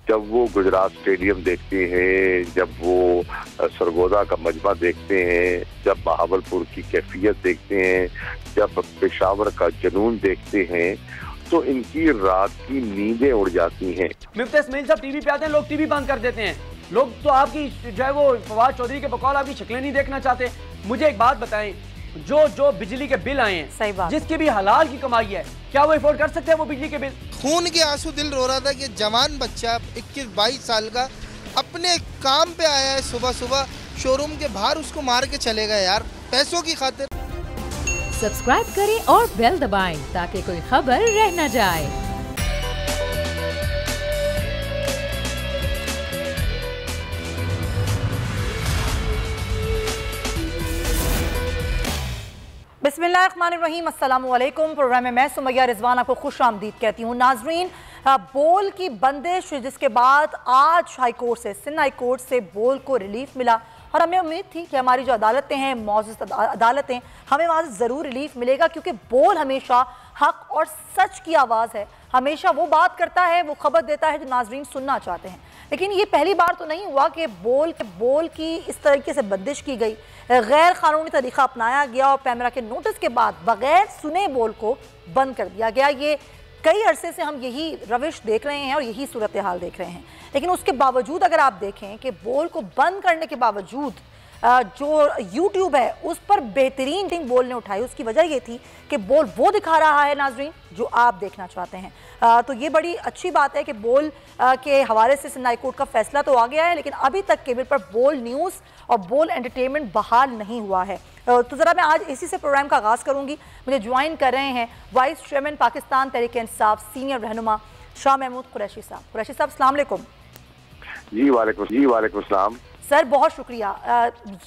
जब वो गुजरात स्टेडियम देखते हैं, जब वो सरगोदा का मजमा देखते हैं, जब बहावलपुर की कैफियत देखते हैं, जब पेशावर का जुनून देखते हैं, तो इनकी रात की नींदें उड़ जाती हैं। मिफ्ता इस्माइल साहब टीवी पे आते हैं, लोग टीवी बंद कर देते हैं। लोग तो आपकी जो है वो फवाद चौधरी के बकौल आपकी शक्लें नहीं देखना चाहते। मुझे एक बात बताएं, जो बिजली के बिल आए हैं, सही बात, जिसकी भी हलाल की कमाई है, क्या वो अफोर्ड कर सकते हैं वो बिजली के बिल? खून के आंसू दिल रो रहा था कि जवान बच्चा 21-22 साल का अपने काम पे आया है, सुबह सुबह शोरूम के बाहर उसको मार के चलेगा यार, पैसों की खातिर। सब्सक्राइब करें और बेल दबाएं ताकि कोई खबर रह न जाए। बिस्मिल्लाहिर्रहमानिर्रहीम, अस्सलामु अलैकुम। प्रोग्राम में मैं सुमैया रिजवान आपको खुश आमदीद कहती हूँ। नाजरीन, बोल की बंदिश जिसके बाद आज हाईकोर्ट से, सिंध हाईकोर्ट से बोल को रिलीफ मिला और हमें उम्मीद थी कि हमारी जो अदालतें हैं, मौजूद अदालतें, हमें वहाँ से ज़रूर रिलीफ मिलेगा, क्योंकि बोल हमेशा हक और सच की आवाज़ है, हमेशा वो बात करता है, वो खबर देता है जो नाजरीन सुनना चाहते हैं। लेकिन ये पहली बार तो नहीं हुआ कि बोल की इस तरीके से बंदिश की गई, गैर कानूनी तरीका अपनाया गया और पैमरा के नोटिस के बाद बगैर सुने बोल को बंद कर दिया गया। ये कई अरसे से हम यही रविश देख रहे हैं और यही सूरत हाल देख रहे हैं। लेकिन उसके बावजूद अगर आप देखें कि बोल को बंद करने के बावजूद जो YouTube है उस पर बेहतरीन थिंग बोल ने उठाई, उसकी वजह ये थी कि बोल वो दिखा रहा है नाजरीन जो आप देखना चाहते हैं। तो ये बड़ी अच्छी बात है कि बोल के हवाले से सिंध हाई कोर्ट का फैसला तो आ गया है, लेकिन अभी तक केबल पर बोल न्यूज़ और बोल एंटरटेनमेंट बहाल नहीं हुआ है। तो ज़रा मैं आज इसी से प्रोग्राम का आगाज़ करूँगी। मुझे ज्वाइन कर रहे हैं vice chairman Pakistan Tehreek Insaf senior रहनुमा शाह महमूद कुरैशी साहब। कुरैशी साहब, अस्सलाम वालेकुम। जी वालेकुम सलाम। सर बहुत शुक्रिया।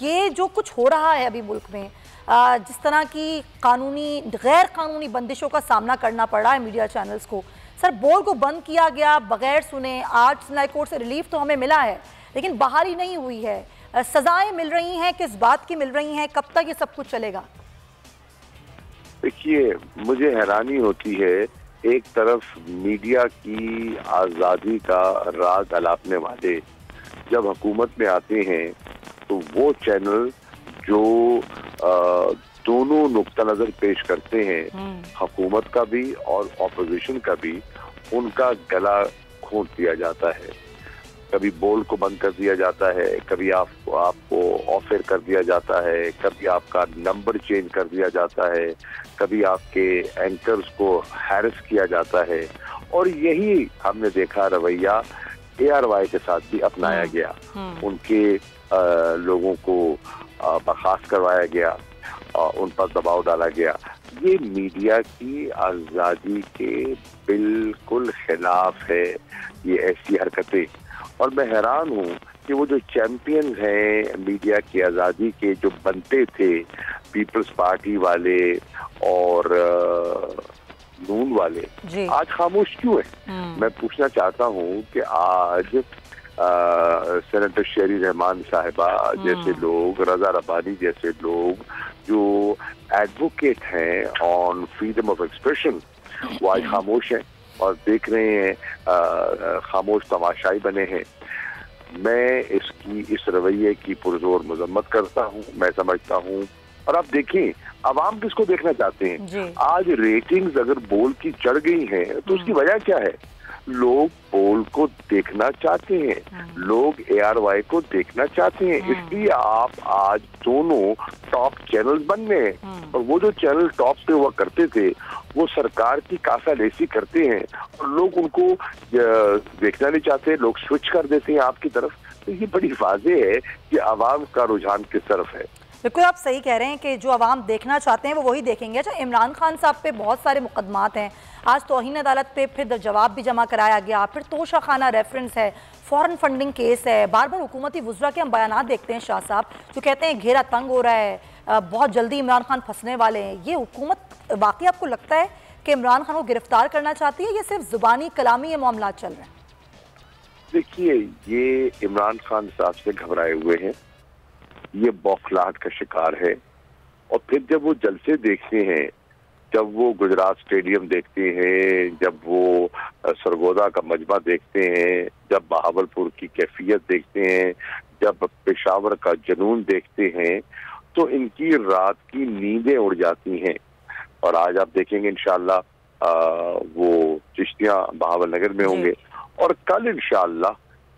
ये जो कुछ हो रहा है अभी मुल्क में, जिस तरह की कानूनी गैर कानूनी बंदिशों का सामना करना पड़ रहा है मीडिया चैनल्स को, सर बोल को बंद किया गया बगैर सुने। आज सिंध हाई कोर्ट से रिलीफ तो हमें मिला है, लेकिन बहाली नहीं हुई है। सजाएं मिल रही हैं, किस बात की मिल रही हैं, कब तक ये सब कुछ चलेगा? देखिए, मुझे हैरानी होती है, एक तरफ मीडिया की आज़ादी का राग अलापने वाले जब हुकूमत में आते हैं तो वो चैनल जो दोनों नुक्ता नज़र पेश करते हैं, हुकूमत का भी और ऑपोजिशन का भी, उनका गला घोंट दिया जाता है। कभी बोल को बंद कर दिया जाता है, कभी आपको ऑफ एयर कर दिया जाता है, कभी आपका नंबर चेंज कर दिया जाता है, कभी आपके एंकर्स को हैरेस किया जाता है। और यही हमने देखा रवैया ARY के साथ भी अपनाया गया। उनके लोगों को बर्खास्त करवाया गया, उन पर दबाव डाला गया। ये मीडिया की आज़ादी के बिल्कुल खिलाफ है ये ऐसी हरकतें। और मैं हैरान हूँ कि वो जो चैंपियन हैं मीडिया की आज़ादी के, जो बनते थे, पीपल्स पार्टी वाले और नून वाले, आज खामोश क्यों है? मैं पूछना चाहता हूँ कि आज सेनेटर शेरी रहमान साहिबा जैसे लोग, रजा रब्बानी जैसे लोग जो एडवोकेट हैं ऑन फ्रीडम ऑफ एक्सप्रेशन, वो आज खामोश हैं और देख रहे हैं, खामोश तमाशाई बने हैं। मैं इस रवैये की पुरजोर मजम्मत करता हूँ। मैं समझता हूँ, और आप देखें अवाम किसको देखना चाहते हैं। आज रेटिंग्स अगर बोल की चढ़ गई हैं तो उसकी वजह क्या है? लोग बोल को देखना चाहते हैं, लोग ARY को देखना चाहते हैं, इसलिए आप आज दोनों टॉप चैनल बन गए हैं। और वो जो चैनल टॉप पे हुआ करते थे वो सरकार की कासालेसी करते हैं और लोग उनको देखना नहीं चाहते, लोग स्विच कर देते हैं आपकी तरफ। तो ये बड़ी वाज़ेह है कि आवाम का रुझान किस तरफ है। बिल्कुल आप सही कह रहे हैं कि जो आवाम देखना चाहते हैं वो वही देखेंगे। अच्छा, इमरान खान साहब पे बहुत सारे मुकदमात हैं, आज तौहीन अदालत पे फिर जवाब भी जमा कराया गया, फिर तोशा खाना रेफरेंस है, फॉरेन फंडिंग केस है, बार बार हुकूमती वुज़रा के हम बयानात देखते हैं शाह साहब जो कहते हैं घेरा तंग हो रहा है, बहुत जल्दी इमरान खान फंसने वाले हैं। ये हुकूमत वाकई आपको लगता है कि इमरान खान को गिरफ्तार करना चाहती है या सिर्फ जुबानी कलामी ये मामला चल रहे हैं? देखिए, ये इमरान खान साहब से घबराए हुए हैं, ये बौखलाहट का शिकार है। और फिर जब वो जलसे देखते हैं जब वो गुजरात स्टेडियम देखते हैं, जब वो सरगोदा का मजमा देखते हैं, जब बहावलपुर की कैफियत देखते हैं, जब पेशावर का जुनून देखते हैं, तो इनकी रात की नींदें उड़ जाती हैं। और आज आप देखेंगे इंशाअल्लाह वो चिश्तियां बहावलनगर में होंगे और कल इंशाअल्लाह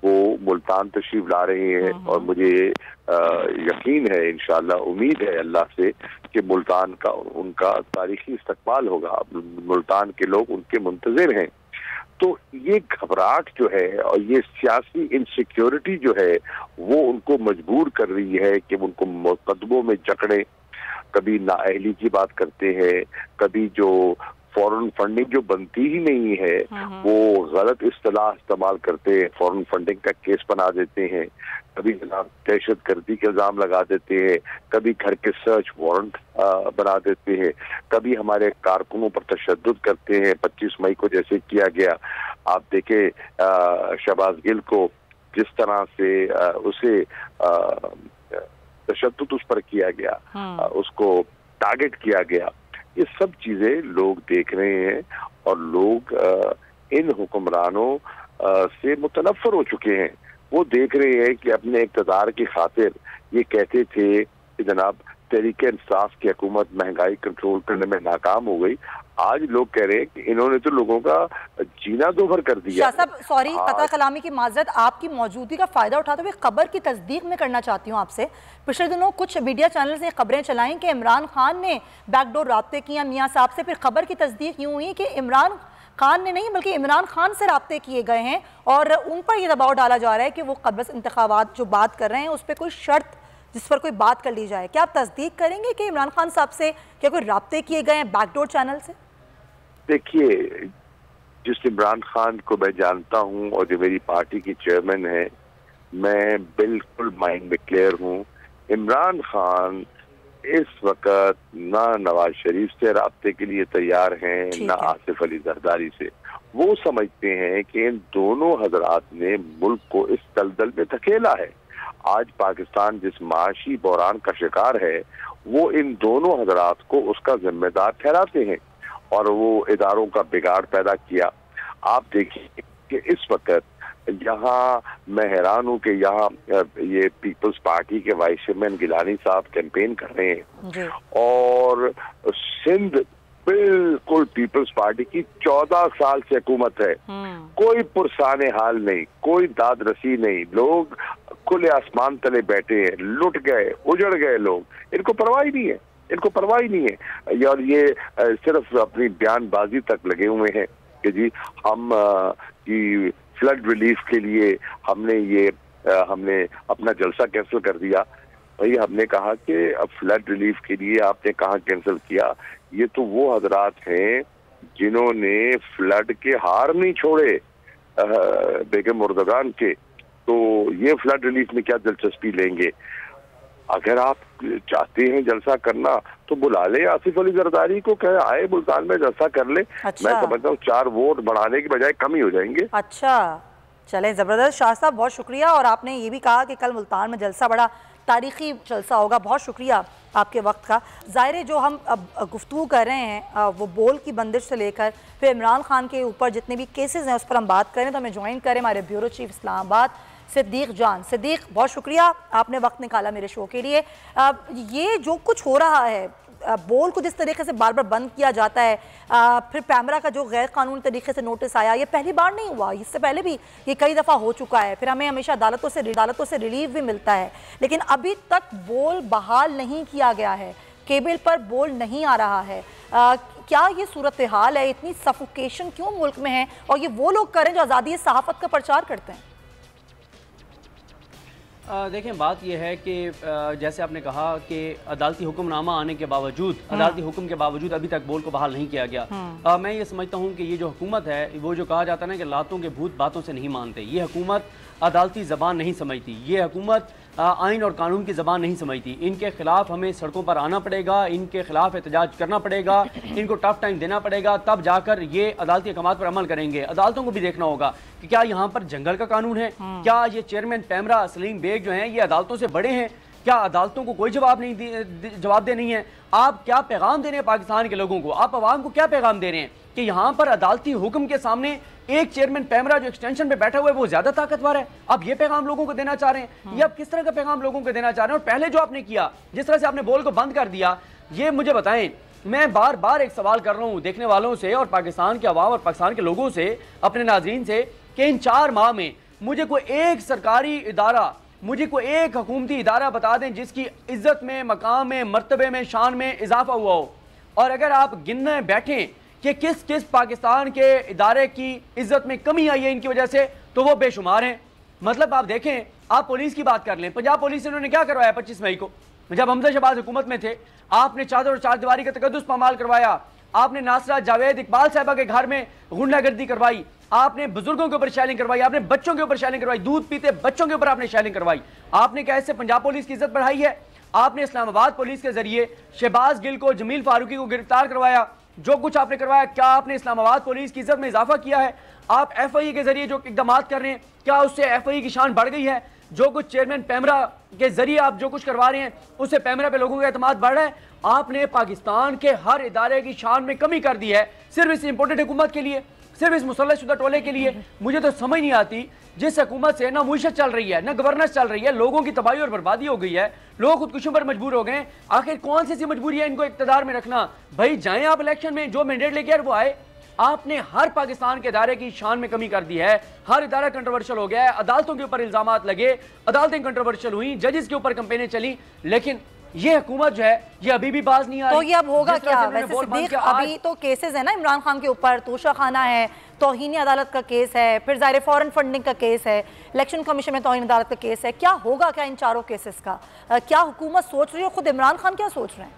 वो मुल्तान तशरीफ ला रहे हैं। और मुझे यकीन है, इंशाअल्लाह उम्मीद है अल्लाह से कि मुल्तान का उनका तारीखी इस्तकबाल होगा। मुल्तान के लोग उनके मुंतजिर हैं। तो ये घबराहट जो है और ये सियासी इनसिक्योरिटी जो है वो उनको मजबूर कर रही है कि उनको मुकदमों में जकड़े। कभी नाअहली की बात करते हैं, कभी जो फॉरेन फंडिंग जो बनती ही नहीं है वो गलत इस्तेलाह इस्तेमाल करते हैं, फॉरेन फंडिंग का केस बना देते हैं, कभी जनाब दहशतगर्दी के इल्जाम लगा देते हैं, कभी घर के सर्च वारंट बना देते हैं, कभी हमारे कारकुनों पर तशद्दुद करते हैं। 25 मई को जैसे किया गया, आप देखें शहबाज गिल को जिस तरह से उसे तशद्दुद उस पर किया गया, उसको टारगेट किया गया। ये सब चीजें लोग देख रहे हैं और लोग इन हुक्मरानों से मुतनफ़र हो चुके हैं। वो देख रहे हैं कि अपने इक़्तिदार की खातिर ये कहते थे कि जनाब तहरीक इंसाफ की हुकूमत महंगाई कंट्रोल करने में नाकाम हो गई। आज लोग कह रहे हैं कि इन्होंने तो लोगों का जीना दोभर कर दिया। शाह साहब सॉरी, कता कलामी की माजरत, आपकी मौजूदगी का फायदा उठाते हुए खबर की तस्दीक में करना चाहती हूँ आपसे। पिछले दिनों कुछ मीडिया चैनल्स ने खबरें चलाई कि इमरान खान ने बैकडोर राब्ते किए मियाँ साहब से। फिर खबर की तस्दीक यूँ हुई कि इमरान खान ने नहीं बल्कि इमरान खान से राब्ते किए गए हैं और उन पर यह दबाव डाला जा रहा है कि वो कब्ज़ इंतखाबात जो बात कर रहे हैं उस पर कोई शर्त जिस पर कोई बात कर ली जाए। क्या आप तस्दीक करेंगे कि इमरान खान साहब से क्या कोई राब्ते किए गए हैं बैकडोर चैनल से? देखिए, जिस इमरान खान को मैं जानता हूं और जो मेरी पार्टी की चेयरमैन है, मैं बिल्कुल माइंड में क्लियर हूं। इमरान खान इस वक्त ना नवाज शरीफ से राब्ते के लिए तैयार हैं, ना आसिफ अली जरदारी से। वो समझते हैं कि इन दोनों हजरात ने मुल्क को इस दलदल में धकेला है। आज पाकिस्तान जिस माशी बहरान का शिकार है वो इन दोनों हजरात को उसका जिम्मेदार ठहराते हैं और वो इदारों का बिगाड़ पैदा किया। आप देखिए कि इस वक्त यहाँ मैं हैरान हूँ कि यहाँ ये पीपल्स पार्टी के वाइस चेयरमैन गिलानी साहब कैंपेन कर रहे हैं और सिंध बिल्कुल पीपल्स पार्टी की 14 साल से हुकूमत है। कोई पुरसाने हाल नहीं, कोई दाद रसी नहीं, लोग खुले आसमान तले बैठे हैं, लुट गए, उजड़ गए लोग। इनको परवाह ही नहीं है, इनको परवाह ही नहीं है। और ये सिर्फ अपनी बयानबाजी तक लगे हुए हैं कि जी हम की फ्लड रिलीफ के लिए हमने अपना जलसा कैंसिल कर दिया। भाई हमने कहा कि अब फ्लड रिलीफ के लिए आपने कहाँ कैंसिल किया? ये तो वो हजरात हैं जिन्होंने फ्लड के हार नहीं छोड़े बेगम मुर्दगान के, तो ये फ्लड रिलीफ में क्या दिलचस्पी लेंगे? अगर आप चाहते हैं जलसा करना तो बुला ले आसिफ अली जरदारी को, कहे आए मुल्तान में जलसा कर ले। अच्छा। मैं समझता हूँ 4 वोट बढ़ाने की बजाय कम ही हो जाएंगे। अच्छा चलें, ज़बरदस्त। शाह साहब बहुत शुक्रिया। और आपने ये भी कहा कि कल मुल्तान में जलसा बड़ा तारीखी जलसा होगा। बहुत शुक्रिया आपके वक्त का। ज़ाहिर है जो हम अब गुफ्तगू कर रहे हैं वो बोल की बंदिश से लेकर फिर इमरान खान के ऊपर जितने भी केसेस हैं उस पर हम बात करें। तो हमें ज्वाइन करें हमारे ब्यूरो चीफ इस्लामाबाद सिद्दीक जान। सिद्दीक बहुत शुक्रिया, आपने वक्त निकाला मेरे शो के लिए। ये जो कुछ हो रहा है, बोल को जिस तरीके से बार बार बंद किया जाता है, फिर पैमरा का जो गैर कानूनी तरीके से नोटिस आया, ये पहली बार नहीं हुआ, इससे पहले भी ये कई दफ़ा हो चुका है। फिर हमें हमेशा अदालतों से रिलीफ भी मिलता है, लेकिन अभी तक बोल बहाल नहीं किया गया है, केबल पर बोल नहीं आ रहा है। क्या ये सूरत हाल है? इतनी सफोकेशन क्यों मुल्क में है? और ये वो लोग करें जो आज़ादी सहाफ़त का प्रचार करते हैं। देखें, बात यह है कि जैसे आपने कहा कि अदालती हुक्मनामा आने के बावजूद, अदालती हुक्म के बावजूद अभी तक बोल को बहाल नहीं किया गया। मैं ये समझता हूँ कि ये जो हुकूमत है, वो जो कहा जाता है ना कि लातों के भूत बातों से नहीं मानते, ये हुकूमत अदालती ज़बान नहीं समझती, ये हुकूमत आइन और कानून की ज़बान नहीं समझती। इनके खिलाफ हमें सड़कों पर आना पड़ेगा, इनके खिलाफ एहतजाज करना पड़ेगा, इनको टफ टाइम देना पड़ेगा, तब जाकर ये अदालती अहकामात पर अमल करेंगे। अदालतों को भी देखना होगा कि क्या यहाँ पर जंगल का कानून है, क्या ये चेयरमैन पैमरा सलीम बेग जो हैं ये अदालतों से बड़े हैं? क्या अदालतों को कोई जवाबदेह नहीं है? आप क्या पैगाम दे रहे हैं पाकिस्तान के लोगों को? आप अवाम को क्या पैगाम दे रहे हैं कि यहाँ पर अदालती हुक्म के सामने एक चेयरमैन पैमरा जो एक्सटेंशन पे बैठा हुआ है वो ज्यादा ताकतवर है? आप ये पैगाम लोगों को देना चाह रहे हैं? ये आप किस तरह का पैगाम लोगों को देना चाह रहे हैं? और पहले जो आपने किया, जिस तरह से आपने बोल को बंद कर दिया, ये मुझे बताएं, मैं बार बार एक सवाल कर रहा हूँ देखने वालों से और पाकिस्तान के अवाम और पाकिस्तान के लोगों से, अपने नाजरीन से, कि इन 4 माह में मुझे कोई एक सरकारी इदारा, मुझे कोई एक हुकूमती इदारा बता दें जिसकी इज्जत में, मकाम में, मर्तबे में, शान में इजाफा हुआ हो। और अगर आप गिनने बैठें कि किस किस पाकिस्तान के इदारे की इज्जत में कमी आई है इनकी वजह से, तो वो बेशुमार हैं। मतलब आप देखें, आप पुलिस की बात कर लें, पंजाब पुलिस से उन्होंने क्या करवाया 25 मई को, जब हमजा शहबाज हुकूमत में थे? आपने चादर और चारदीवारी का तकद्दुस पामाल करवाया, आपने नासरा जावेद इकबाल साहबा के घर में गुंडागर्दी करवाई, आपने बुजुर्गों के ऊपर शैलिंग करवाई, आपने बच्चों के ऊपर शैलिंग करवाई, दूध पीते बच्चों के ऊपर आपने शैलिंग करवाई। आपने क्या इससे पंजाब पुलिस की इज्जत बढ़ाई है? आपने इस्लामाबाद पुलिस के जरिए शहबाज गिल को, जमील फारूकी को गिरफ्तार करवाया। जो कुछ आपने करवाया, क्या आपने इस्लामाबाद पुलिस की इज्जत में इजाफा किया है? आप FIA के जरिए जो इकदाम कर रहे हैं, क्या उससे FIA की शान बढ़ गई है? जो कुछ चेयरमैन पैमरा के जरिए आप जो कुछ करवा रहे हैं, उससे पैमरा पे लोगों का एतमाद बढ़ रहा है? आपने पाकिस्तान के हर इदारे की शान में कमी कर दी है सिर्फ इस इंपोर्टेड हुकूमत के लिए, सिर्फ इस मुसल्लतशुदा टोले के लिए। मुझे तो समझ नहीं आती, जिस हुकूमत से ना मुईशत चल रही है, ना गवर्नेंस चल रही है, लोगों की तबाही और बर्बादी हो गई है, लोग खुदकुशियों पर मजबूर हो गए। आखिर कौन सी मजबूरी है इनको इक़्तिदार में रखना? भाई जाएं आप इलेक्शन में, जो मैंडेट लेके वो आए। आपने हर पाकिस्तान के इदारे की शान में कमी कर दी है, हर इदारा कंट्रोवर्शियल हो गया है, अदालतों के ऊपर इल्जामात लगे, अदालतें कंट्रोवर्शियल हुई, जजेस के ऊपर कैंपेनें चली, लेकिन ये हुकूमत जो है ये अभी भी बाज नहीं आ रही। तो ये अब होगा क्या? वैसे सिद्दीक, अभी तो केसेस है ना इमरान खान के ऊपर, तोशा खाना है, तौहीन अदालत का केस है, फिर ज़ाहिर फॉरेन फंडिंग का केस है, इलेक्शन कमीशन में तौहीन अदालत का केस है। क्या होगा क्या इन चारों केसेस का? क्या हुकूमत सोच रही है, खुद इमरान खान क्या सोच रहे हैं?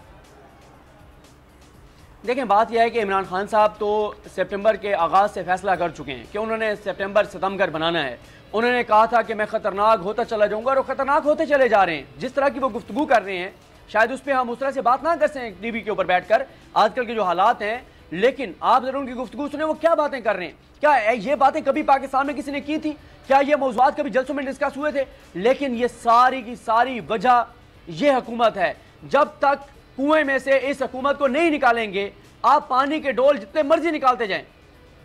देखें, बात यह है कि इमरान खान साहब तो सितंबर के आगाज़ से फैसला कर चुके हैं कि उन्होंने सितंबर बनाना है। उन्होंने कहा था कि मैं खतरनाक होता चला जाऊंगा, और खतरनाक होते चले जा रहे हैं। जिस तरह की वो गुफ्तगू कर रहे हैं, शायद उस पर हम उस तरह से बात ना कर सकें टीवी के ऊपर बैठकर, आजकल के जो हालात हैं, लेकिन आप जरूर उनकी गुफ्तगू सुने, वो क्या बातें कर रहे हैं। क्या ये बातें कभी पाकिस्तान में किसी ने की थी? क्या ये मौज़ूआत कभी जलसों में डिस्कस हुए थे? लेकिन ये सारी की सारी वजह ये हुकूमत है। जब तक कुएं में से इस हुकूमत को नहीं निकालेंगे, आप पानी के डोल जितने मर्जी निकालते जाएं,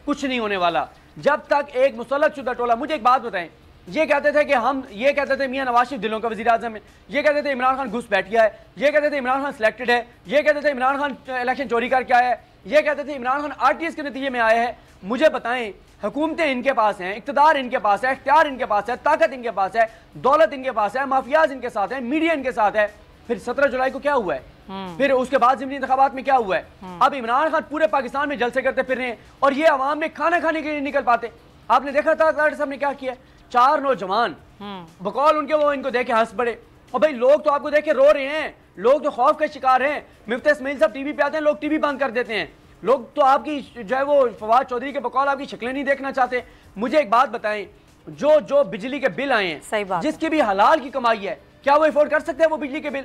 कुछ नहीं होने वाला। जब तक एक मुसल्लतशुदा टोला, मुझे एक बात बताएं, ये कहते थे कि हम, ये कहते थे मियां नवाज शरीफ दिलों का वज़ीर आज़म है, ये कहते थे इमरान खान घुस बैठ गया है, ये कहते थे इमरान खान सिलेक्टेड है, ये कहते थे इमरान खान इलेक्शन चोरी करके आया है, ये कहते थे इमरान खान RTS के नतीजे में आया है। मुझे बताएं, हुकूमतें इनके पास हैं, इक़्तिदार इनके पास है, इख्तियार इनके पास है, ताकत इनके पास है, दौलत इनके पास है, माफियाज इनके साथ है, मीडिया इनके साथ है। फिर 17 जुलाई को क्या हुआ है? फिर उसके बाद ज़िमनी इंतखाबात में क्या हुआ है? अब इमरान खान पूरे पाकिस्तान में जलसे करते फिर रहे हैं, और ये अवाम में खाना खाने के लिए निकल पाते। आपने देखा था साहब ने क्या किया? 4 नौजवान बकौल उनके, वो इनको देखे हंस पड़े, और भाई लोग तो आपको देखे रो रहे हैं, लोग तो खौफ के शिकार हैं। मिफ्ती इस्माइल साहब टीवी पे आते हैं, लोग टीवी बंद कर देते हैं, लोग तो आपकी जो है वो फवाद चौधरी के बकौल आपकी शक्लें नहीं देखना चाहते। मुझे एक बात बताएं, जो बिजली के बिल आए हैं, जिसकी भी हलाल की कमाई है, क्या वो अफोर्ड कर सकते हैं वो बिजली के बिल?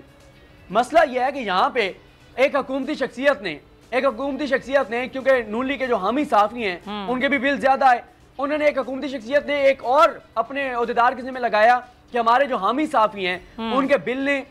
मसला यह है कि यहाँ पे एक हुकूमती शख्सियत ने, क्योंकि नून लीग के जो हामी साफी हैं उनके भी बिल ज्यादा है, उन्होंने, एक हुकूमती शख्सियत ने एक और अपने ओहदेदार के जिम्मे लगाया कि हमारे जो हामी साफी हैं उनके बिल लें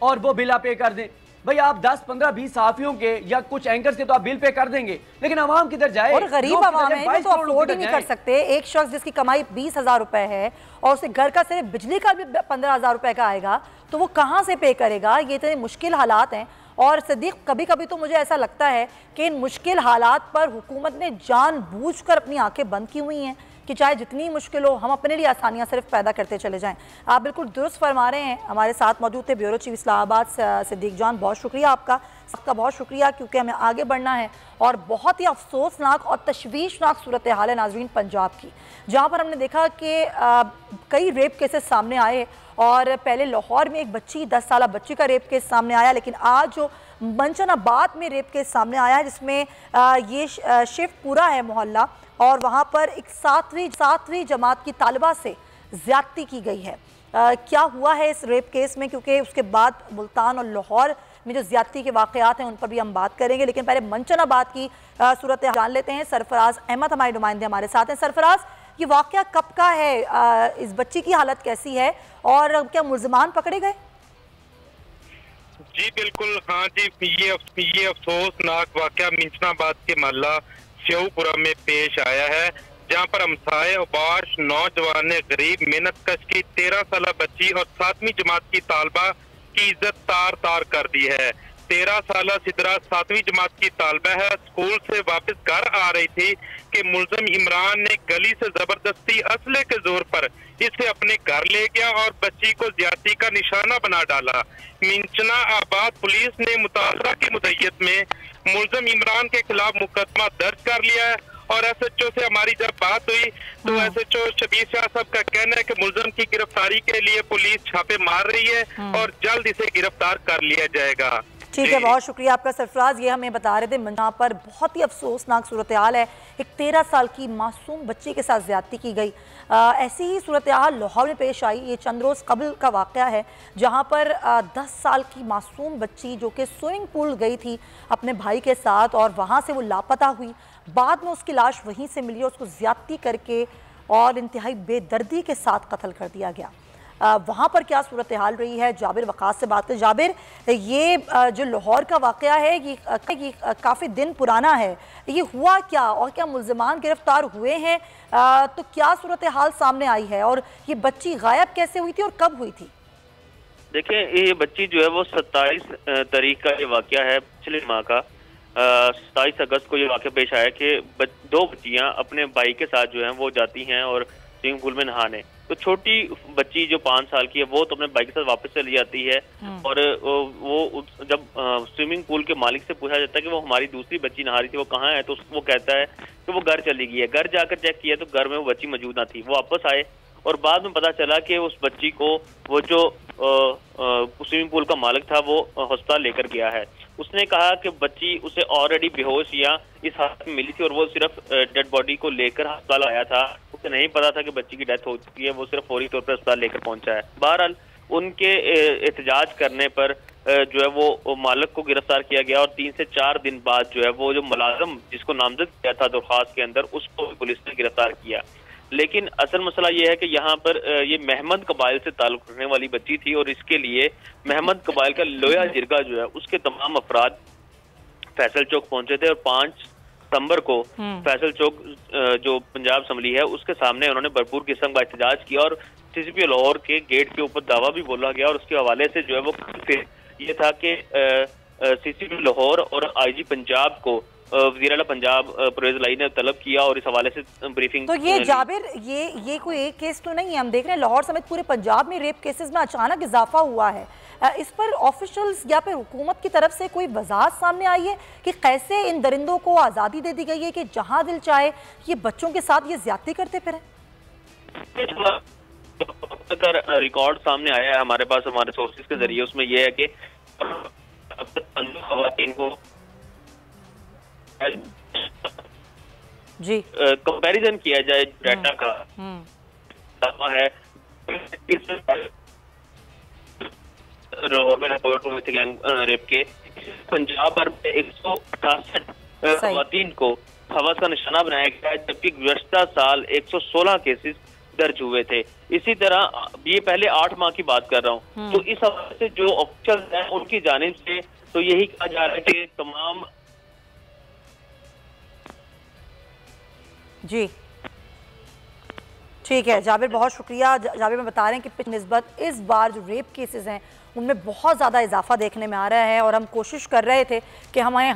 और वो बिल आप पे कर दें। भाई आप 10, 15, 20 साफियों के या कुछ एंकर्स के तो आप बिल पे कर देंगे, लेकिन अवाम किधर जाए? और गरीब अवाम है तो अफोर्ड ही नहीं कर सकते। एक शख्स जिसकी कमाई 20,000 रुपए है और उसे घर का सिर्फ बिजली का भी 15,000 रुपए का आएगा, तो वो कहाँ से पे करेगा? ये इतने मुश्किल हालात हैं। और सिद्दीक, कभी कभी तो मुझे ऐसा लगता है कि इन मुश्किल हालात पर हुकूमत ने जानबूझकर अपनी आंखें बंद की हुई हैं कि चाहे जितनी मुश्किल हो, हम अपने लिए आसानियां सिर्फ पैदा करते चले जाएं। आप बिल्कुल दुरुस्त फरमा रहे हैं। हमारे साथ मौजूद थे ब्यूरो चीफ इस्लामाबाद सिद्दीक जान, बहुत शुक्रिया आपका, बहुत शुक्रिया, क्योंकि हमें आगे बढ़ना है। और बहुत ही अफसोसनाक और तशवीशनाक सूरत हाल है नाजरीन पंजाब की, जहाँ पर हमने देखा कि कई रेप केसेस सामने आए, और पहले लाहौर में एक बच्ची, 10 साल बच्ची का रेप केस सामने आया, लेकिन आज जो मंचनाबाद में रेप केस सामने आया है, जिसमें ये शिवपुरा है मोहल्ला, और वहाँ पर एक सातवीं जमात की तालिबा से ज़्यादती की गई है। क्या हुआ है इस रेप केस में, क्योंकि उसके बाद मुल्तान और लाहौर में जो ज़्यादती के वाक़यात हैं उन पर भी हम बात करेंगे, लेकिन पहले मंचनाबाद की सूरत जान लेते हैं। सरफराज अहमद हमारे नुमाइंदे हमारे साथ हैं। सरफराज, ये वाक़या कब का है? इस बच्ची की हालत कैसी है और क्या मुल्ज़िमान पकड़े गए? जी बिल्कुल, हाँ जी, ये अफसोसनाक वाकया मिंचनाबाद के मोहल्ला स्यौपुरा में पेश आया है, जहाँ पर हमसाए अबाश नौजवान ने गरीब मेहनत कश की 13 साल बच्ची और 7वीं जमात की तालबा की इज्जत तार तार कर दी है। 13 साल सिदरा 7वीं जमात की तालबा है, स्कूल से वापस घर आ रही थी कि मुलजिम इमरान ने गली से जबरदस्ती असले के जोर पर इसे अपने घर ले गया और बच्ची को ज्यादती का निशाना बना डाला। मिंचना आबाद पुलिस ने मुतासरा की मुद्दत में मुलजिम इमरान के खिलाफ मुकदमा दर्ज कर लिया है और SHO से हमारी जब बात हुई तो SHO शबीर शाह साहब का कहना है कि मुलजिम की गिरफ्तारी के लिए पुलिस छापे मार रही है और जल्द इसे गिरफ्तार कर लिया जाएगा। ठीक है, बहुत शुक्रिया आपका सरफराज। ये हमें बता रहे थे यहाँ पर बहुत ही अफसोसनाक सूरत हाल है, एक 13 साल की मासूम बच्ची के साथ ज्यादती की गई। ऐसी ही सूरत हाल लाहौर में पेश आई। ये चंद रोज़ कबल का वाक़या है, जहाँ पर 10 साल की मासूम बच्ची जो कि स्विमिंग पूल गई थी अपने भाई के साथ और वहाँ से वो लापता हुई। बाद में उसकी लाश वहीं से मिली और उसको ज्यादती करके और इंतहाई बेदर्दी के साथ कत्ल कर दिया गया। वहाँ पर क्या सूरत हाल रही है, जाबिर वक़ास से बात करें। जाबिर, ये जो लाहौर का वाक़या है ये काफ़ी दिन पुराना है, ये हुआ क्या और क्या मुल्ज़िमान गिरफ्तार हुए हैं, तो क्या सूरत हाल सामने आई है और ये बच्ची गायब कैसे हुई थी और कब हुई थी? देखिए, ये बच्ची जो है वो 27 तारीख का ये वाक़या है, पिछले माह का 27 अगस्त को ये वाक़या पेश आया कि 2 बच्चियाँ अपने भाई के साथ जो है वो जाती हैं और स्विमिंग पूल में नहाने। तो छोटी बच्ची जो 5 साल की है वो तो अपने भाई के साथ वापस चली जाती है और वो जब स्विमिंग पूल के मालिक से पूछा जाता है कि वो हमारी दूसरी बच्ची नहा रही थी, वो कहाँ है, तो वो कहता है कि वो घर चली गई है। घर जाकर चेक किया तो घर में वो बच्ची मौजूद ना थी। वो वापस आए और बाद में पता चला कि उस बच्ची को वो जो स्विमिंग पूल का मालिक था वो अस्पताल लेकर गया है। उसने कहा कि बच्ची उसे ऑलरेडी बेहोश या इस हालत में मिली थी और वो सिर्फ डेड बॉडी को लेकर अस्पताल आया था। उसे नहीं पता था कि बच्ची की डेथ हो चुकी है, वो सिर्फ फौरी तौर पर अस्पताल लेकर पहुंचा है। बहरहाल उनके एहतजाज करने पर जो है वो मालिक को गिरफ्तार किया गया और 3 से 4 दिन बाद जो है वो जो मुलाजम जिसको नामजद किया था दरख्वास्त के अंदर उसको पुलिस ने गिरफ्तार किया। लेकिन असल मसला ये है कि यहाँ पर ये महमद कबाइल से ताल्लुक रखने वाली बच्ची थी और इसके लिए महमद कबाइल का लोया जिरगा जो है उसके तमाम अफराद फैसल चौक पहुंचे थे और 5 सितंबर को फैसल चौक जो पंजाब असम्बली है उसके सामने उन्होंने भरपूर किस्म का एहतजाज किया और CCP लाहौर के गेट के ऊपर दावा भी बोला गया और उसके हवाले से जो है वो फिर ये था कि CCP लाहौर और IG पंजाब को वज़ीर आला पंजाब परवेज़ लाई ने तलब किया और इस हवाले से ब्रीफिंग। तो ये जाबिर ये कोई एक केस तो नहीं है, हम देख रहे हैं लाहौर समेत पूरे पंजाब में रेप केसेस में अचानक इजाफा हुआ है। इस पर ऑफिशियल्स या फिर हुकूमत की तरफ से कोई वजाहत सामने आई है कि कैसे इन दरिंदों को आज़ादी दे दी गई है कि जहां दिल चाहे ये बच्चों के साथ ये ज्यादती करते फिरें? रिकॉर्ड सामने आया है हमारे पास, हमारे सोर्सेज के जरिए, उसमें यह है कि खवातीन को जी कंपैरिजन किया जाए डाटा का दावा है रेप के पंजाब भर में 168 खवातीन को हवस का निशाना बनाया गया है, जबकि गुज़श्ता साल 116 केसेस दर्ज हुए थे। इसी तरह ये पहले 8 माह की बात कर रहा हूँ। तो इस हवाले से जो ऑफिशियल है उनकी जानिब से तो यही कहा जा रहा है कि तमाम जी ठीक है जाबिर, बहुत शुक्रिया। जाबिर में बता रहे हैं कि पिछ निस्बत इस बार जो रेप केसेस हैं उनमें बहुत ज़्यादा इजाफा देखने में आ रहा है और हम कोशिश कर रहे थे कि हमें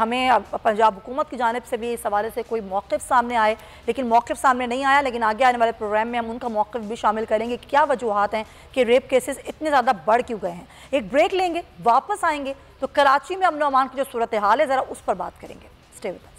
पंजाब हुकूमत की जानिब से भी इस हवाले से कोई मौक़िफ़ सामने आए, लेकिन मौक़िफ़ सामने नहीं आया। लेकिन आगे आने वाले प्रोग्राम में हम उनका मौक़िफ़ भी शामिल करेंगे कि क्या वजूहात हैं कि रेप केसेस इतने ज़्यादा बढ़ क्यों गए हैं। एक ब्रेक लेंगे, वापस आएंगे तो कराची में अमन व अमान की जो सूरत हाल है ज़रा उस पर बात करेंगे। Stay with us.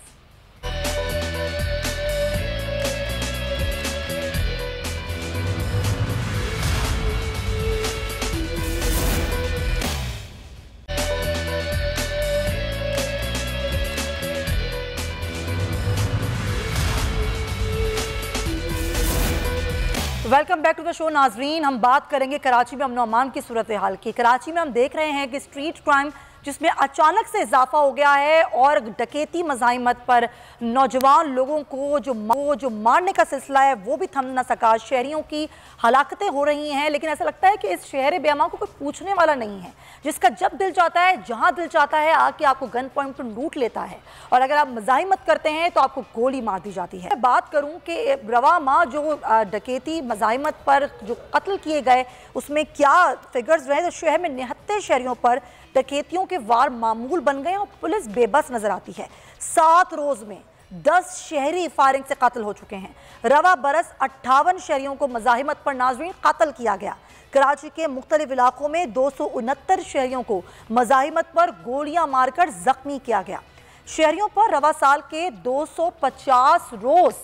Welcome back to the show नाजरीन। हम बात करेंगे कराची में अमन व अमान की सूरत हाल की। कराची में हम देख रहे हैं कि स्ट्रीट क्राइम जिसमें अचानक से इजाफा हो गया है और डकैती मज़ाहिमत पर नौजवान लोगों को जो मारने का सिलसिला है वो भी थम न सका। शहरियों की हलाकतें हो रही हैं, लेकिन ऐसा लगता है कि इस शहर बेअमा को कोई पूछने वाला नहीं है, जिसका जब दिल चाहता है, जहां दिल चाहता है, आके आपको गन पॉइंट पर लूट लेता है और अगर आप मज़ाहिमत करते हैं तो आपको गोली मार दी जाती है। बात करूं कि रवा माह जो डकैती मज़ाहिमत पर जो कत्ल किए गए उसमें क्या फिगर्स रहे, तो शहर में 79 शहरियों पर डकैतियों के वार मामूल बन गए और पुलिस बेबस नजर आती है। 7 रोज में 10 शहरी फायरिंग से कत्ल हो चुके हैं। रवा बरस 58 शहरियों को मज़ाहिमत पर नाज़रीन कत्ल किया गया। कराची के मुख्तलिफ इलाकों में 269 शहरियों को मज़ाहिमत पर गोलियां मारकर जख्मी किया गया। शहरियों पर रवा साल के 250 रोज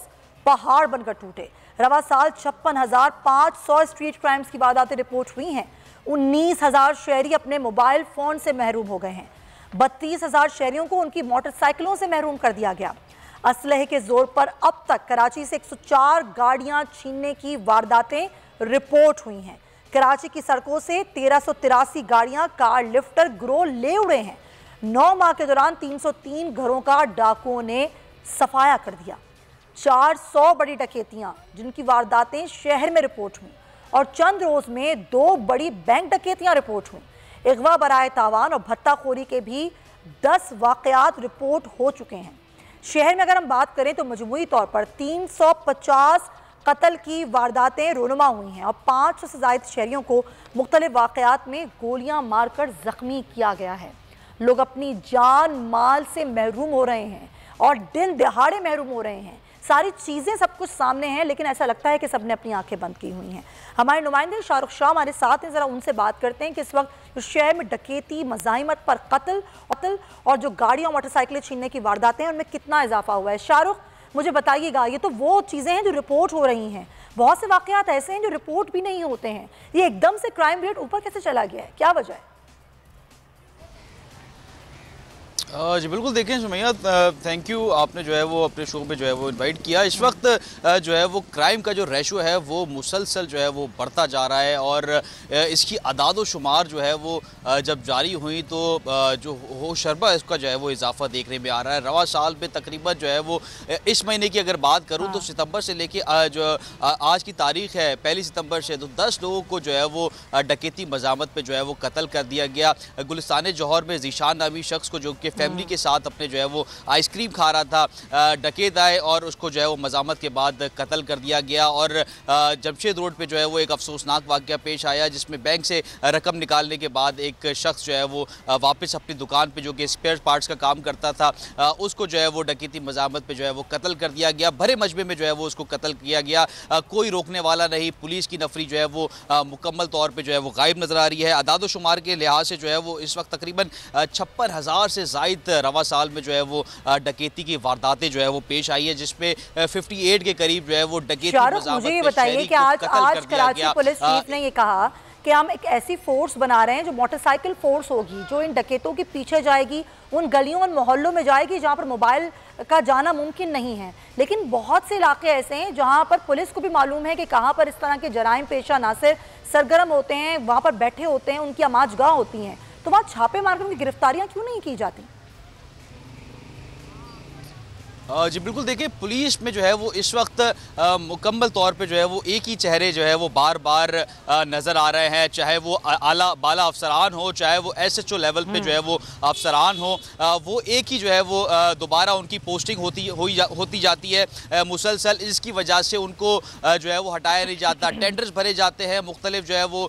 पहाड़ बनकर टूटे। रवा साल 56,500 स्ट्रीट क्राइम्स की वारदातें रिपोर्ट हुई हैं। 19,000 शहरी अपने मोबाइल फोन से महरूम हो गए हैं। 32,000 शहरियों को उनकी मोटरसाइकिलों से महरूम कर दिया गया। असलहे के जोर पर अब तक कराची से 104 गाड़ियां छीनने की वारदातें रिपोर्ट हुई हैं। कराची की सड़कों से 1383 गाड़ियां कार लिफ्टर गिरोह ले उड़े हैं। 9 माह के दौरान 303 घरों का डाकुओं ने सफाया कर दिया। 400 बड़ी डकैतियां जिनकी वारदातें शहर में रिपोर्ट हुई और चंद रोज में 2 बड़ी बैंक डकैतियां रिपोर्ट हुई। अगवा बराए तावान और भत्ताखोरी के भी 10 वाकयात रिपोर्ट हो चुके हैं। शहर में अगर हम बात करें तो मजमूई तौर पर 350 कत्ल की वारदातें रोनुमा हुई हैं और 500 से ज़ायद शहरियों को मुख्तलिफ वाकयात में गोलियां मारकर जख्मी किया गया है। लोग अपनी जान माल से महरूम हो रहे हैं और दिन दहाड़े महरूम हो रहे हैं। सारी चीज़ें सब कुछ सामने हैं, लेकिन ऐसा लगता है कि सबने अपनी आंखें बंद की हुई हैं। हमारे नुमाइंदे शाहरुख शाह हमारे साथ हैं, ज़रा उनसे बात करते हैं कि इस वक्त शहर में डकैती, मज़ाहिमत पर कत्ल और जो गाड़ियाँ मोटरसाइकिलें छीनने की वारदातें हैं उनमें कितना इजाफा हुआ है। शाहरुख, मुझे बताइएगा, ये तो वो चीज़ें हैं जो रिपोर्ट हो रही हैं, बहुत से वाक़यात ऐसे हैं जो रिपोर्ट भी नहीं होते हैं, ये एकदम से क्राइम रेट ऊपर कैसे चला गया है, क्या वजह है? जी बिल्कुल, देखें सुमैया, थैंक यू, आपने जो है वो अपने शो पे जो है वो इनवाइट किया। इस वक्त जो है वो क्राइम का जो रेशो है वो मुसलसल जो है वो बढ़ता जा रहा है और इसकी अदाद शुमार जो है वो जब जारी हुई तो जो होशरबा इसका जो है वो इजाफा देखने में आ रहा है। रवा साल में तकरीबन जो है वो इस महीने की अगर बात करूँ तो सितंबर से लेके जो आज की तारीख है 1 सितंबर से, तो 10 लोगों को जो है वो डकैती मज़ामत पे जो है वो कत्ल कर दिया गया। गुलिस्तान जौहर में जीशान नामी शख्स को जो कि फैमिली के साथ अपने जो है वो आइसक्रीम खा रहा था, डकैत आए और उसको जो है वो मज़ामत के बाद कत्ल कर दिया गया। और जमशेद रोड पे जो है वो एक अफसोसनाक वाक़या पेश आया जिसमें बैंक से रकम निकालने के बाद एक शख्स जो है वो वापस अपनी दुकान पे जो कि स्पेयर पार्ट्स का काम करता था उसको जो है वो डकैती मज़ामत पे जो है वो कत्ल कर दिया गया। भरे मजबे में जो है वो उसको कत्ल किया गया, कोई रोकने वाला नहीं। पुलिस की नफरी जो है वो मुकम्मल तौर पर जो है वो गायब नज़र आ रही है। अदाद शुमार के लिहाज से जो है वो इस वक्त तकरीबन 56,000 से ज़ायद रवा साल में जो है वो डकैती की वारदातें जो है वो पेश आई है, जिसमें 58 के करीब जो है वो डकैती मज़ामत मुझे ये बताइए कि आज कराची पुलिस चीफ ने ये कहा कि हम एक ऐसी फोर्स बना रहे हैं जो मोटरसाइकिल फोर्स होगी, जो इन डकैतों के पीछे जाएगी, उन गलियों और मोहल्लों में जाएगी जहां पर मोबाइल का जाना मुमकिन नहीं है। लेकिन बहुत से इलाके ऐसे हैं जहां पर पुलिस को भी मालूम है कि कहां पर इस तरह के जराइम पेशा नासिर सरगर्म होते हैं, वहां पर बैठे होते हैं, उनकी आमाजगाह होती हैं, तो वहाँ छापे मारकर उनकी गिरफ्तारियाँ क्यों नहीं की जाती? जी बिल्कुल, देखिए पुलिस में जो है वो इस वक्त मुकम्मल तौर पे जो है वो एक ही चेहरे जो है वो बार बार नज़र आ रहे हैं, चाहे वो आला बाला अफसरान हो, चाहे वो SHO लेवल पे जो है वो अफसरान हो, वो एक ही जो है वो दोबारा उनकी पोस्टिंग होती जाती है मुसलसल। इसकी वजह से उनको जो है वो हटाया नहीं जाता, टेंडर्स भरे जाते हैं, मुख्तलिफ जो है वो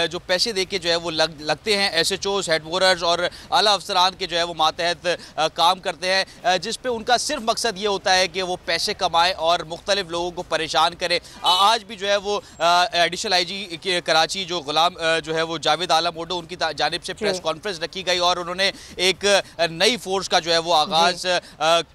जो पैसे दे के जो है वो लगते हैं SHOs, हेड बोरर्स और आला अफसरान के जो है वो मातहत काम करते हैं, जिस पे उनका सिर्फ मकसद ये होता है कि वो पैसे कमाएं और मुख्तलिफ लोगों को परेशान करें। आज भी जो है वो एडिशनल IG के कराची जो गुलाम जो है वो जावेद आलम ओडो, उनकी जानिब से प्रेस कॉन्फ्रेंस रखी गई और उन्होंने एक नई फोर्स का जो है वो आगाज़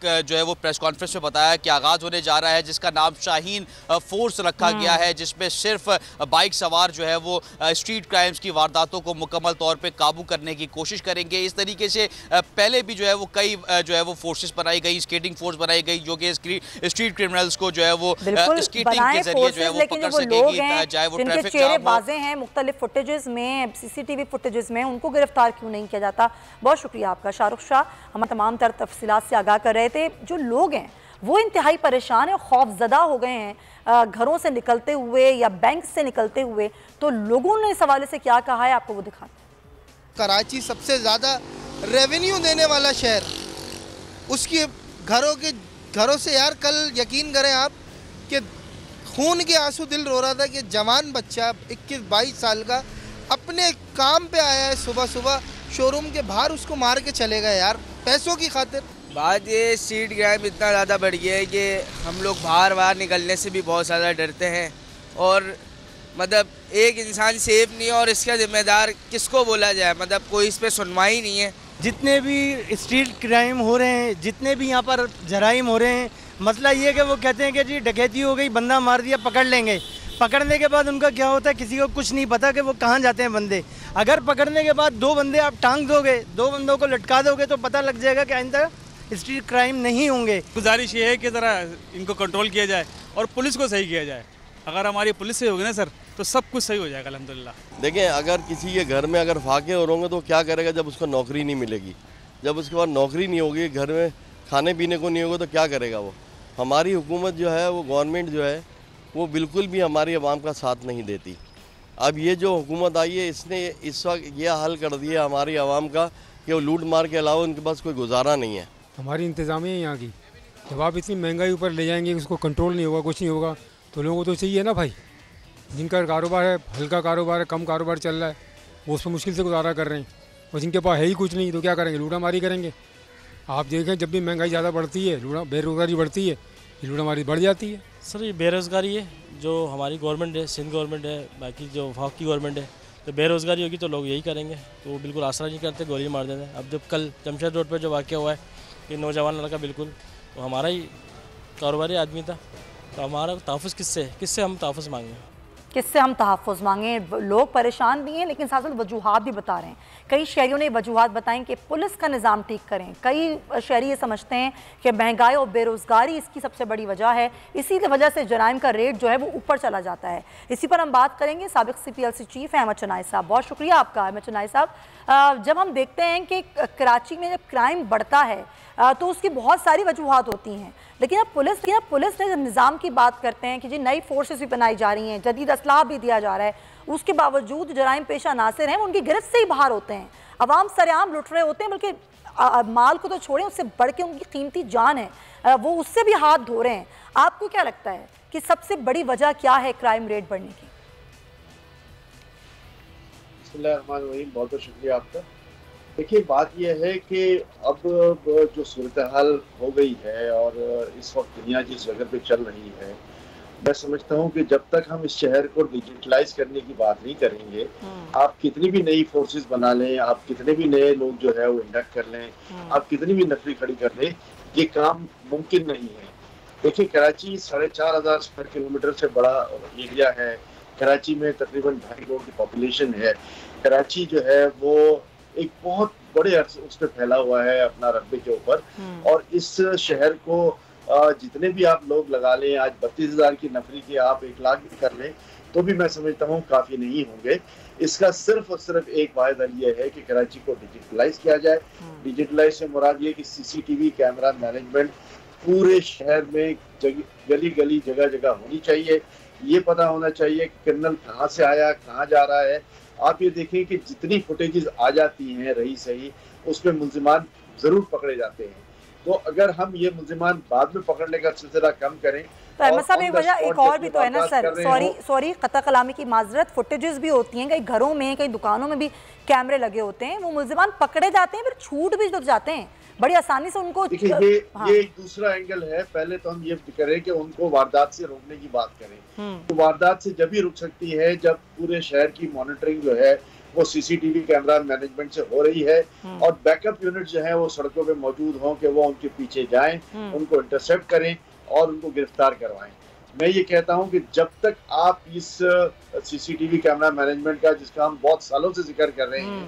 जो है वो प्रेस कॉन्फ्रेंस में बताया कि आगाज़ होने जा रहा है, जिसका नाम शाहीन फोर्स रखा गया है, जिसमें सिर्फ बाइक सवार जो है वो स्ट्रीट क्राइम्स की वारदातों को मुकम्मल तौर पर काबू करने की कोशिश करेंगे। इस तरीके से पहले भी जो है वो कई जो है वो फोर्सेस बनाई गई, स्केटिंग फोर्स फोर्स बनाई गई जो कि स्ट्रीट क्रिमिनल्स को जो है वो स्कीटिंग के जरिए जो है वो पकड़ सकेगी, चाहे वो ट्रैफिक चेहरे वाजे हैं मुख्तलिफ फुटेजेस में, CCTV फुटेजेस में, उनको गिरफ्तार क्यों नहीं किया जाता। बहुत शुक्रिया आपका शाहरुख शाह, हम तमाम तर तफसीलात से आगाह कर रहे थे। जो लोग हैं वो इंतहाई परेशान है, खौफजदा हो गए हैं घरों से निकलते हुए या बैंक से निकलते हुए। तो लोगों ने इस हवाले से क्या कहा है आपको वो दिखाते हैं। कराची सबसे ज़्यादा रेवेन्यू देने वाला शहर, उसकी घरों से यार कल यकीन करें आप कि खून के आंसू दिल रो रहा था कि जवान बच्चा 21-22 साल का अपने काम पे आया है, सुबह सुबह शोरूम के बाहर उसको मार के चले गए यार पैसों की खातिर। बात ये स्ट्रीट क्राइम इतना ज़्यादा बढ़ गया है कि हम लोग बाहर निकलने से भी बहुत ज़्यादा डरते हैं और मतलब एक इंसान सेफ नहीं है और इसका जिम्मेदार किसको बोला जाए, मतलब कोई इस पर सुनवाई नहीं है। जितने भी स्ट्रीट क्राइम हो रहे हैं, जितने भी यहाँ पर जराइम हो रहे हैं, मसला ये है कि वो कहते हैं कि जी डकैती हो गई, बंदा मार दिया, पकड़ लेंगे। पकड़ने के बाद उनका क्या होता है, किसी को कुछ नहीं पता कि वो कहाँ जाते हैं बंदे। अगर पकड़ने के बाद 2 बंदे आप टांग दोगे, 2 बंदों को लटका दोगे तो पता लग जाएगा कि आइंदा स्ट्रीट क्राइम नहीं होंगे। गुजारिश ये है कि ज़रा इनको कंट्रोल किया जाए और पुलिस को सही किया जाए। अगर हमारी पुलिस सही होगी ना सर तो सब कुछ सही हो जाएगा अल्हम्दुलिल्लाह। देखिए अगर किसी के घर में अगर फाके हो होंगे तो क्या करेगा जब उसको नौकरी नहीं मिलेगी, जब उसके बाद नौकरी नहीं होगी, घर में खाने पीने को नहीं होगा तो क्या करेगा वो। हमारी हुकूमत जो है वो गवर्नमेंट जो है वो बिल्कुल भी हमारी आवाम का साथ नहीं देती। अब ये जो हुकूमत आई है इसने इस वक्त ये हल कर दिया हमारी आवाम का कि वो लूट मार के अलावा उनके पास कोई गुजारा नहीं है। हमारी इंतज़ामिया यहाँ की जब आप इतनी महंगाई ऊपर ले जाएंगे, उसको कंट्रोल नहीं होगा, कुछ नहीं होगा, तो लोगों को तो चाहिए ना भाई, जिनका कारोबार है, हल्का कारोबार है, कम कारोबार चल रहा है, वो उसमें मुश्किल से गुजारा कर रहे हैं, और जिनके पास है ही कुछ नहीं तो क्या करेंगे, लूटामारी करेंगे। आप देखें जब भी महंगाई ज़्यादा बढ़ती है, बेरोज़गारी बढ़ती है, लूटामारी बढ़ जाती है। सर ये बेरोज़गारी है जो हमारी गवर्नमेंट है, सिंध गवर्नमेंट है, बाकी जो वफाक की गवर्नमेंट है, तो बेरोज़गारी होगी तो लोग यही करेंगे, तो वो बिल्कुल आसरा नहीं करते, गोली मार देते हैं। अब जब कल जमशेद रोड पर जो वाक़या हुआ है कि नौजवान लड़का बिल्कुल तो हमारा ही कारोबारी आदमी था, तो हमारा तहफ़्फ़ुज़ किससे हम तहफ़्फ़ुज़ मांगें, किससे हम तहफ़्फ़ुज़ मांगें। लोग परेशान भी हैं लेकिन साथ साथ वजूहात भी बता रहे हैं। कई शहरियों ने वजूहात बताएं कि पुलिस का निज़ाम ठीक करें। कई शहरी ये समझते हैं कि महंगाई और बेरोज़गारी इसकी सबसे बड़ी वजह है, इसी की वजह से जराइम का रेट जो है वो ऊपर चला जाता है। इसी पर हम बात करेंगे। साबिक़ CPLC चीफ हैं अहमद चनाई साहब, बहुत शुक्रिया आपका। अहमद चनाई साहब, जब हम देखते हैं कि कराची में जब क्राइम बढ़ता है तो उसकी बहुत सारी वजूहात होती हैं, लेकिन अब पुलिस ने जब निज़ाम की बात करते हैं कि जी नई फोर्सेस भी बनाई जा रही हैं, जदीद असलाह भी दिया जा रहा है, उसके बावजूद जराइम पेशा नासिर हैं उनकी गिरफ्त से ही बाहर होते हैं। अवाम सरेआम लुट रहे होते हैं, बल्कि माल को तो छोड़ें, उससे बढ़ के उनकी कीमती जान है वो उससे भी हाथ धो रहे हैं। आपको क्या लगता है कि सबसे बड़ी वजह क्या है क्राइम रेट बढ़ने की? बहुत बहुत शुक्रिया आपका। देखिए बात यह है कि अब जो सूरत हाल हो गई है और इस वक्त दुनिया जिस जगह पे चल रही है, मैं समझता हूँ कि जब तक हम इस शहर को डिजिटलाइज करने की बात नहीं करेंगे, आप कितनी भी नई फोर्सेस बना लें, आप कितने भी नए लोग जो है वो इंडक्ट कर लें, आप कितनी भी नफरी खड़ी कर लें, ये काम मुमकिन नहीं है। देखिए कराची 4,500 स्क्वायर किलोमीटर से बड़ा एरिया है। कराची में तकरीबन 2.5 करोड़ की पॉपुलेशन है। कराची जो है वो एक बहुत बड़े उस पर फैला हुआ है अपना रकबे के ऊपर, और इस शहर को जितने भी आप लोग लगा लें, आज 32,000 की नफरी के आप 1 लाख भी कर लें तो भी मैं समझता हूँ काफ़ी नहीं होंगे। इसका सिर्फ और सिर्फ एक वाहिद हल ये है कि कराची को डिजिटलाइज किया जाए। डिजिटलाइज से मुराद ये कि CCTV कैमरा मैनेजमेंट पूरे शहर में गली गली जगह जगह होनी चाहिए। ये पता होना चाहिए कि क्रिमिनल कहाँ से आया, कहाँ जा रहा है। आप ये देखें कि जितनी फुटेजेस आ जाती हैं रही सही, उसमें मुल्जिमान ज़रूर पकड़े जाते हैं। तो अगर हम ये मुल्जिमान बाद में पकड़ने का सिलसिला कम करें तो अहमद साहब एक वजह एक और भी तो है ना सर, सॉरी कता कलामी की माजरत, फुटेजेस भी होती हैं, कई घरों में कई दुकानों में भी कैमरे लगे होते हैं, वो मुल्जिमान पकड़े जाते हैं फिर छूट भी जाते हैं बड़ी आसानी से उनको। देखिए ये एक दूसरा एंगल है। पहले तो हम ये करें कि उनको वारदात से रोकने की बात करें, तो वारदात से जब ही रुक सकती है जब पूरे शहर की मॉनिटरिंग जो है वो CCTV कैमरा मैनेजमेंट से हो रही है और बैकअप यूनिट जो है वो सड़कों पे मौजूद हों कि वो उनके पीछे जाएं, उनको इंटरसेप्ट करें और उनको गिरफ्तार करवाएं। मैं ये कहता हूं कि जब तक आप इस CCTV कैमरा मैनेजमेंट का, जिसका हम बहुत सालों से जिक्र कर रहे हैं,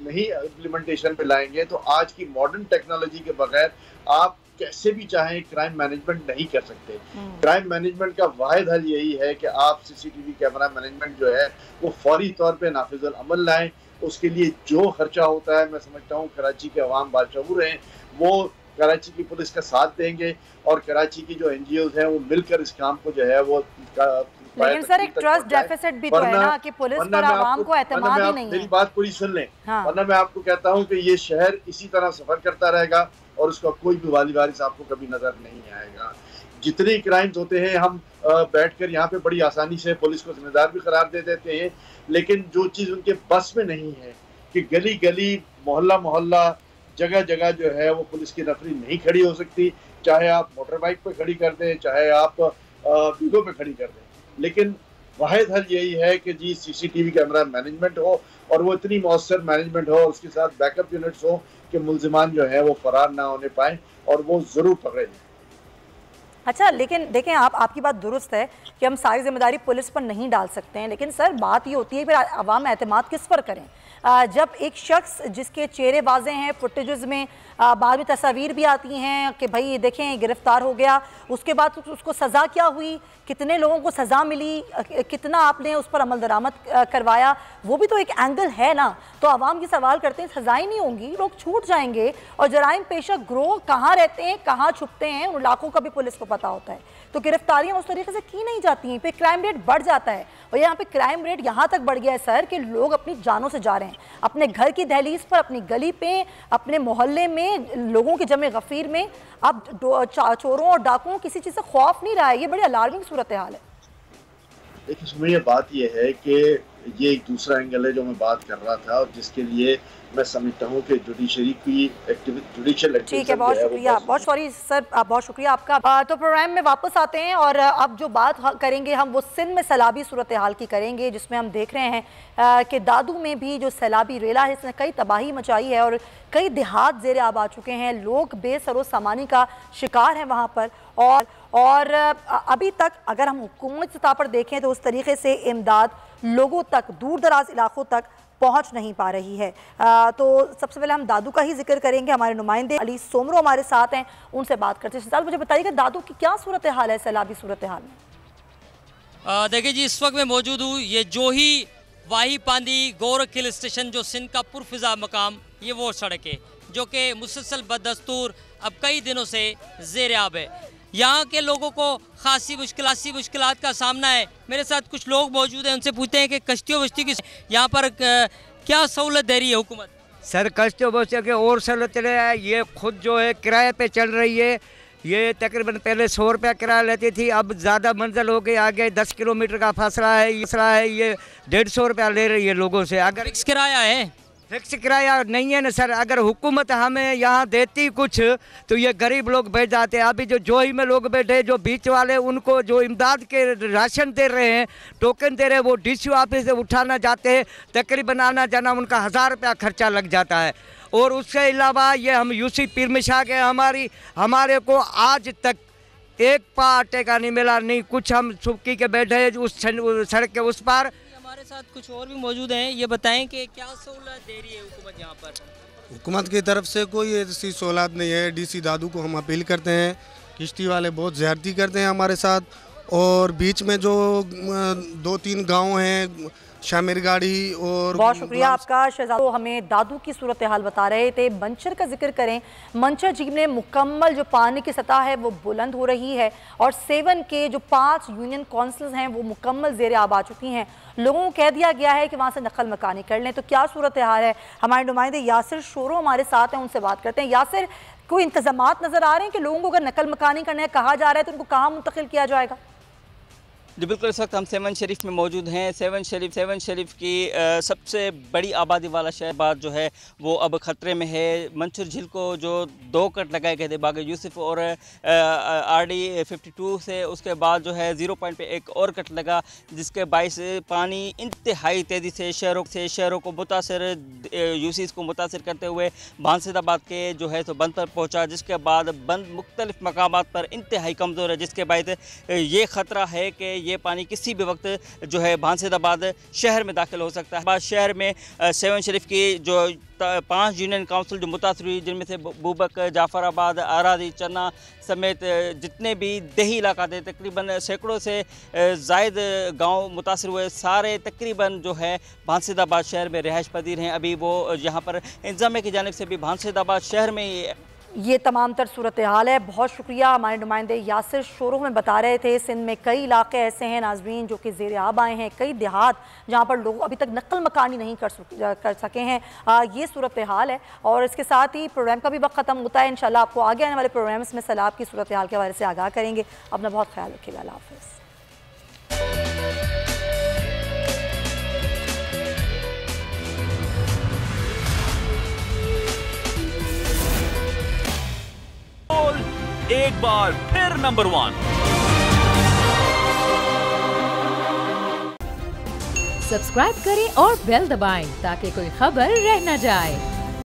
नहीं इम्प्लीमेंटेशन पे लाएंगे तो आज की मॉडर्न टेक्नोलॉजी के बगैर आप कैसे भी चाहें क्राइम मैनेजमेंट नहीं कर सकते। क्राइम मैनेजमेंट का वाहिद हल यही है कि आप CCTV कैमरा मैनेजमेंट जो है वो फौरी तौर पे नाफिजुल अमल लाएं। उसके लिए जो खर्चा होता है, मैं समझता हूँ कराची के अवाम बाशऊर हैं, वो कराची की पुलिस का साथ देंगे और कराची की जो NGOs हैं वो मिलकर इस काम को जो है वो लेकिन सर एक ट्रस्ट डेफिसिट भी तो है ना कि पुलिस पर आवाम को एतमाद ही नहीं है। मेरी बात पूरी सुन लें। हाँ। वरना मैं आपको कहता हूँ कि ये शहर इसी तरह सफर करता रहेगा और उसका कोई भी वाली वारिस आपको कभी नजर नहीं आएगा। जितने क्राइम्स होते हैं हम बैठकर यहाँ पे बड़ी आसानी से पुलिस को जिम्मेदार भी करार दे देते हैं, लेकिन जो चीज़ उनके बस में नहीं है कि गली गली मोहल्ला मोहल्ला जगह जगह जो है वो पुलिस की नफरी नहीं खड़ी हो सकती, चाहे आप मोटर बाइक पे खड़ी कर दें, चाहे आप बीगों पे खड़ी कर दें। लेकिन वाहिद हल यही है कि जी CCTV कैमरा मैनेजमेंट हो और वो इतनी मौसर मैनेजमेंट हो, उसके साथ बैकअप यूनिट्स हो कि मुल्जिमान जो है वो फरार ना होने पाए और वो ज़रूर पकड़े जाए। अच्छा, लेकिन देखें आपकी बात दुरुस्त है कि हम सारी जिम्मेदारी पुलिस पर नहीं डाल सकते हैं, लेकिन सर बात ये होती है फिर अवाम एतमाद किस पर करें? जब एक शख्स जिसके चेहरे वाजे हैं, फुटेजेस में बाद में तस्वीर भी आती हैं कि भाई देखें गिरफ्तार हो गया, उसके बाद उसको सज़ा क्या हुई, कितने लोगों को सज़ा मिली, कितना आपने उस पर अमल दरामद करवाया, वो भी तो एक एंगल है ना। तो आवाम ये सवाल करते हैं सज़ाएँ नहीं होंगी, लोग छूट जाएंगे और जराइम पेशा ग्रोह कहाँ रहते हैं, कहाँ छुपते हैं, उन इलाकों का भी पुलिस को पता होता है, तो गिरफ्तारियाँ उस तरीके से की नहीं जाती हैं, फिर क्राइम रेट बढ़ जाता है। और यहाँ पे क्राइम रेट यहाँ तक बढ़ गया है सर कि लोग अपनी जानों से जा रहे हैं, अपने घर की दहलीज पर, अपनी गली पे, अपने मोहल्ले में, लोगों के जमे गफीर में अब चोरों और डाकुओं किसी चीज़ से खौफ नहीं रहा है। ये बड़ी अलार्मिंग सूरत हाल है। देखिए सुनिए, बात यह है कि ये एक दूसरा एंगल है जो मैं बात कर रहा था और जिसके लिए मैं समझता हूँ कि जुडिशरी की जुडिशियल एक्टिविटी। ठीक है, बहुत शुक्रिया, बहुत सॉरी सर, बहुत शुक्रिया आपका। तो प्रोग्राम में वापस आते हैं और अब जो बात करेंगे हम वो सिंध में सैलाबी सूरत हाल की करेंगे, जिसमें हम देख रहे हैं कि दादू में भी जो सैलाबी रेला है इसने कई तबाही मचाई है और कई देहात ज़ेर आब आ चुके हैं, लोग बेसरो सामानी का शिकार हैं वहाँ पर। और अभी तक अगर हम हुकूमत सतह पर देखें तो उस तरीके से इमदाद लोगों तक, दूर दराज इलाकों तक पहुंच नहीं पा रही है। तो सबसे पहले हम दादू का ही जिक्र करेंगे, हमारे नुमाइंदे अली सोमरो हमारे साथ हैं, उनसे बात करते हैं। शहजाद मुझे बताइएगा दादू की क्या सूरत हाल है सैलाबी सूरत हाल में? देखिए जी, इस वक्त मैं मौजूद हूँ ये जोही वाही पांदी गोरखिल स्टेशन जो सिंध का पुरफिजा मकाम, ये वो सड़क है जो कि मुसलसल बदस्तूर अब कई दिनों से ज़ेर आब है। यहाँ के लोगों को खासी मुश्किलात का सामना है। मेरे साथ कुछ लोग मौजूद हैं, उनसे पूछते हैं कि कश्तियों वश्ती की यहाँ पर क्या सहूलत दे रही है हुकूमत? सर कश्तियों वश्तियों के और सहूलत है, ये खुद जो है किराए पे चल रही है। ये तकरीबन पहले 100 रुपया किराया लेती थी, अब ज़्यादा मंजिल हो गई, आगे 10 किलोमीटर का फासला है, ये 150 रुपया ले रही है लोगों से। अगर फिक्स किराया है? फिक्स किराया नहीं है ना सर, अगर हुकूमत हमें यहाँ देती कुछ तो ये गरीब लोग बैठ जाते हैं। अभी जो जोही में लोग बैठे, जो बीच वाले, उनको जो इमदाद के राशन दे रहे हैं, टोकन दे रहे हैं, वो DCO ऑफिस से उठाना जाते हैं, तकरीबन आना जाना उनका 1000 रुपया खर्चा लग जाता है। और उसके अलावा ये हम यूसी पीर में शा के हमारे को आज तक एक पा आटे का नहीं मिला, नहीं कुछ। हम सुबकी के बैठे हैं उस सड़क के उस पार। हमारे साथ कुछ और भी मौजूद हैं, ये बताएं कि क्या सहूलत दे रही है हुकूमत यहाँ पर? हुकूमत की तरफ से कोई ऐसी सहूलत नहीं है। DC दादू को हम अपील करते हैं, किश्ती वाले बहुत ज़्यादती करते हैं हमारे साथ, और बीच में जो 2-3 गांव हैं, शामिर गाड़ी और। बहुत शुक्रिया आपका शहजाद। तो हमें दादू की सूरत हाल बता रहे थे। मंचर का जिक्र करें, मंचर झील में मुकम्मल जो पानी की सतह है वो बुलंद हो रही है और 7 के जो 5 यूनियन काउंसिल्स हैं वो मुकम्मल ज़ेर आब आ चुकी हैं। लोगों को कह दिया गया है कि वहाँ से नकल मकानी कर लें। तो क्या सूरत हाल है? हमारे नुमाइंदे यासिर शोरो हमारे साथ हैं, उनसे बात करते हैं। यासिर, कोई इंतजामात नज़र आ रहे हैं कि लोगों को अगर नकल मकानी करने कहा जा रहा है तो उनको कहाँ मुंतकिल किया जाएगा? जी बिल्कुल, इस वक्त हम 7 शरीफ में मौजूद हैं। 7 शरीफ की सबसे बड़ी आबादी वाला शहर जो है वो अब ख़तरे में है। मंचर झील को जो 2 कट लगाए गए थे बाग यूसुफ और RD 52 से, उसके बाद जो है 0 पॉइंट पे एक और कट लगा, जिसके बायस पानी इंतहाई तेज़ी से शहरों को मुतासर, यूसीज़ को मुतासर करते हुए बांसदाबाद के जो है तो बंद पर पहुँचा, जिसके बाद बंद मुख्तलिफ मकामात पर इंतहाई कमज़ोर है, जिसके बाद ये ख़तरा है कि ये पानी किसी भी वक्त जो है भानसेदाबाद शहर में दाखिल हो सकता है। बाद शहर में सेवन शरीफ की जो 5 यूनियन काउंसिल जो मुतासर हुई, जिनमें से बूबक, जाफराबाद, आरादी, चन्ना समेत जितने भी देही इलाका थे, तकरीबन सैकड़ों से जायद गांव मुतासर हुए। सारे तकरीबन जो है भानसेदाबाद शहर में रिहाइश पजीर हैं। अभी वो यहाँ पर इंतजामिया की जानिब से भी भानसेदाबाद शहर में ये तमाम तर सूरत हाल है। बहुत शुक्रिया। हमारे नुमाइंदे यासिर शोरों में बता रहे थे सिंध में कई इलाके ऐसे हैं नाजरीन जो कि ज़ेर आब आए हैं, कई देहात जहाँ पर लोग अभी तक नकल मकानी नहीं कर सके हैं। ये सूरत हाल है और इसके साथ ही प्रोग्राम का भी वक्त ख़त्म होता है। इंशाल्लाह आपको आगे आने वाले प्रोग्राम्स में सैलाब की सूरत हाल के हवाले से आगाह करेंगे। अपना बहुत ख्याल रखिएगा। अल्लाह हाफ़िज़। एक बार फिर नंबर 1। सब्सक्राइब करें और बेल दबाएं ताकि कोई खबर रह न जाए।